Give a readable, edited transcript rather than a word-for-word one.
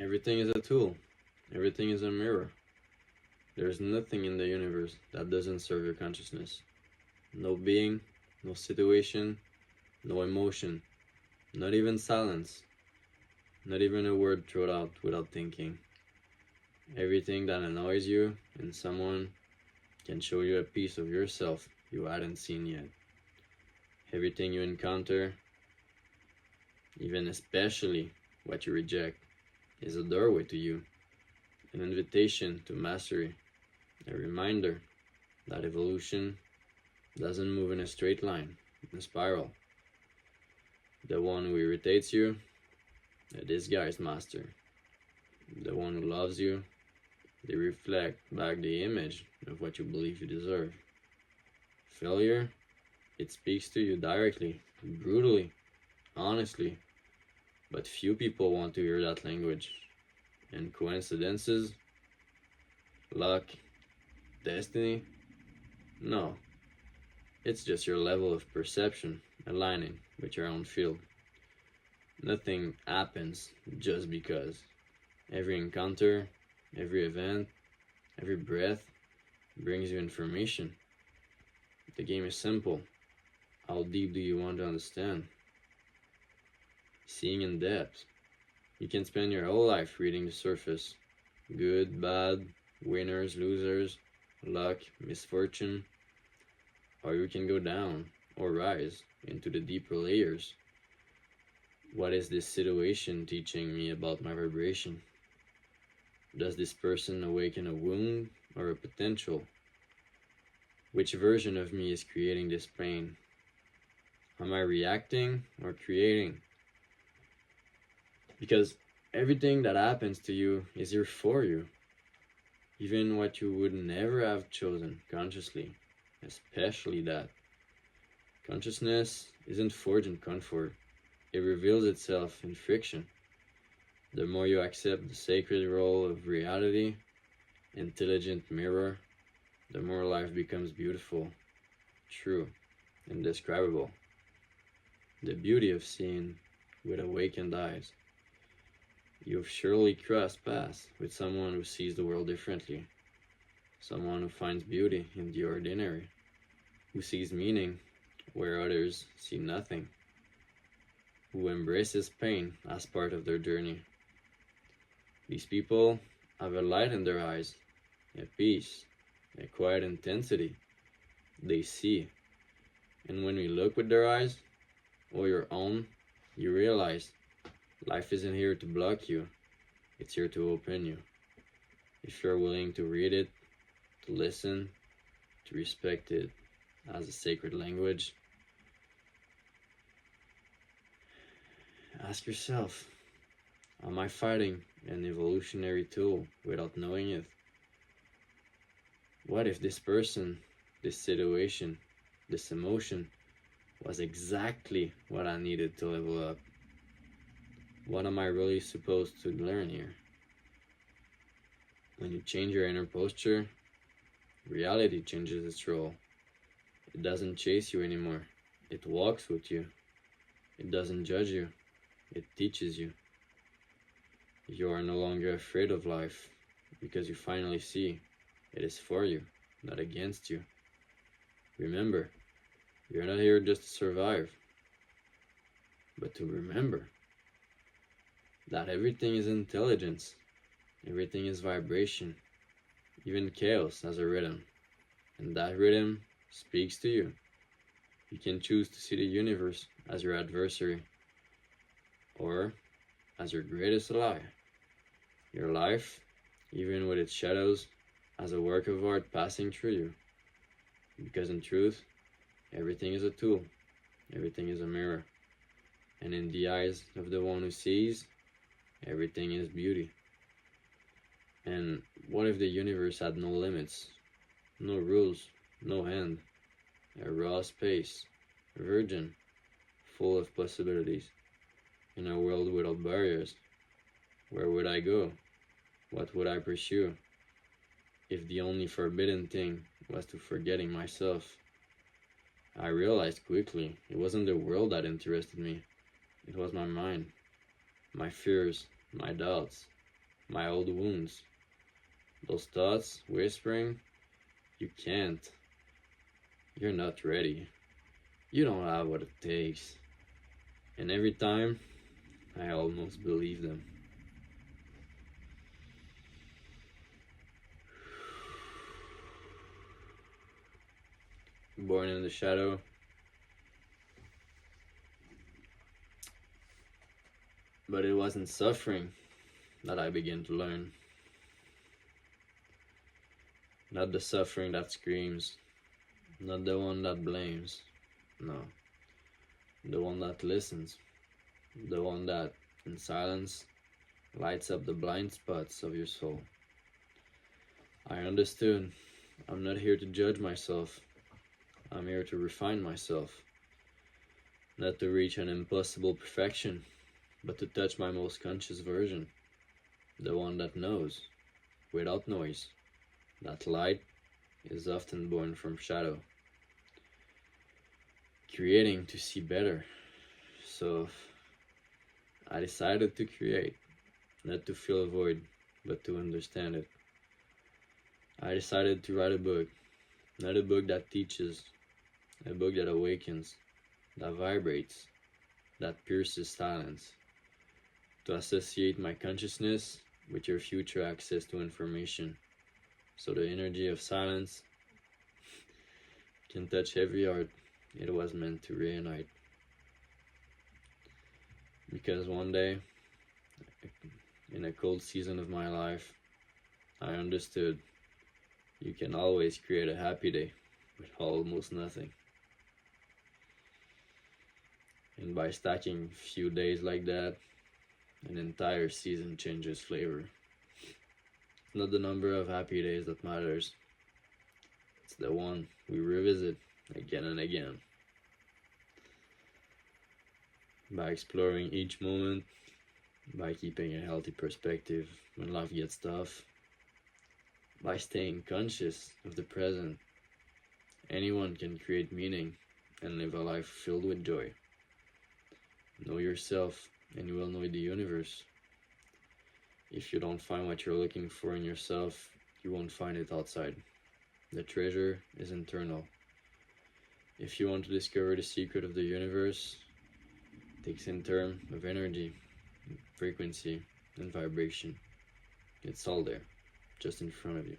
Everything is a tool. Everything is a mirror. There is nothing in the universe that doesn't serve your consciousness. No being, no situation, no emotion, not even silence, not even a word thrown out without thinking. Everything that annoys you in someone can show you a piece of yourself you hadn't seen yet. Everything you encounter, even especially what you reject, is a doorway to you, an invitation to mastery, a reminder that evolution doesn't move in a straight line, in a spiral. The one who irritates you, a disguised master. The one who loves you, they reflect back the image of what you believe you deserve. Failure, it speaks to you directly, brutally, honestly, but few people want to hear that language. And coincidences, luck, destiny, no. It's just your level of perception aligning with your own field. Nothing happens just because. Every encounter, every event, every breath brings you information. The game is simple. How deep do you want to understand? Seeing in depth. You can spend your whole life reading the surface. Good, bad, winners, losers, luck, misfortune. Or you can go down or rise into the deeper layers. What is this situation teaching me about my vibration? Does this person awaken a wound or a potential? Which version of me is creating this pain? Am I reacting or creating? Because everything that happens to you is here for you. Even what you would never have chosen consciously, especially that. Consciousness isn't forged in comfort. It reveals itself in friction. The more you accept the sacred role of reality, intelligent mirror, the more life becomes beautiful, true, indescribable. The beauty of seeing with awakened eyes. You've surely crossed paths with someone who sees the world differently, someone who finds beauty in the ordinary, who sees meaning where others see nothing, who embraces pain as part of their journey. These people have a light in their eyes, a peace, a quiet intensity. They see. And when we look with their eyes, or your own, you realize life isn't here to block you, it's here to open you. If you're willing to read it, to listen, to respect it as a sacred language, ask yourself, am I fighting an evolutionary tool without knowing it? What if this person, this situation, this emotion was exactly what I needed to level up? What am I really supposed to learn here? When you change your inner posture, reality changes its role. It doesn't chase you anymore. It walks with you. It doesn't judge you. It teaches you. You are no longer afraid of life because you finally see it is for you, not against you. Remember, you're not here just to survive, but to remember that everything is intelligence, everything is vibration, even chaos has a rhythm, and that rhythm speaks to you. You can choose to see the universe as your adversary, or as your greatest ally. Your life, even with its shadows, as a work of art passing through you. Because in truth, everything is a tool, everything is a mirror. And in the eyes of the one who sees, everything is beauty. And what if the universe had no limits, no rules, no end, a raw space, virgin, full of possibilities, in a world without barriers? Where would I go? What would I pursue? If the only forbidden thing was to forgetting myself? I realized quickly it wasn't the world that interested me. It was my mind, my fears, my doubts, my old wounds. Those thoughts whispering, you can't, you're not ready, you don't have what it takes. And every time, I almost believe them. Born in the shadow, but it wasn't suffering that I began to learn. Not the suffering that screams, not the one that blames, no. The one that listens, the one that, in silence, lights up the blind spots of your soul. I understood. I'm not here to judge myself. I'm here to refine myself. Not to reach an impossible perfection, but to touch my most conscious version. The one that knows, without noise, that light is often born from shadow. Creating to see better. So I decided to create, not to fill a void, but to understand it. I decided to write a book, not a book that teaches, a book that awakens, that vibrates, that pierces silence, to associate my consciousness with your future access to information, so the energy of silence can touch every heart it was meant to reunite. Because one day, in a cold season of my life, I understood you can always create a happy day with almost nothing. And by stacking few days like that, an entire season changes flavor. It's not the number of happy days that matters. It's the one we revisit again and again. By exploring each moment, by keeping a healthy perspective when life gets tough, by staying conscious of the present, anyone can create meaning and live a life filled with joy. Know yourself and you will know the universe. If you don't find what you're looking for in yourself, you won't find it outside. The treasure is internal. If you want to discover the secret of the universe, it takes in terms of energy, frequency, and vibration. It's all there, just in front of you.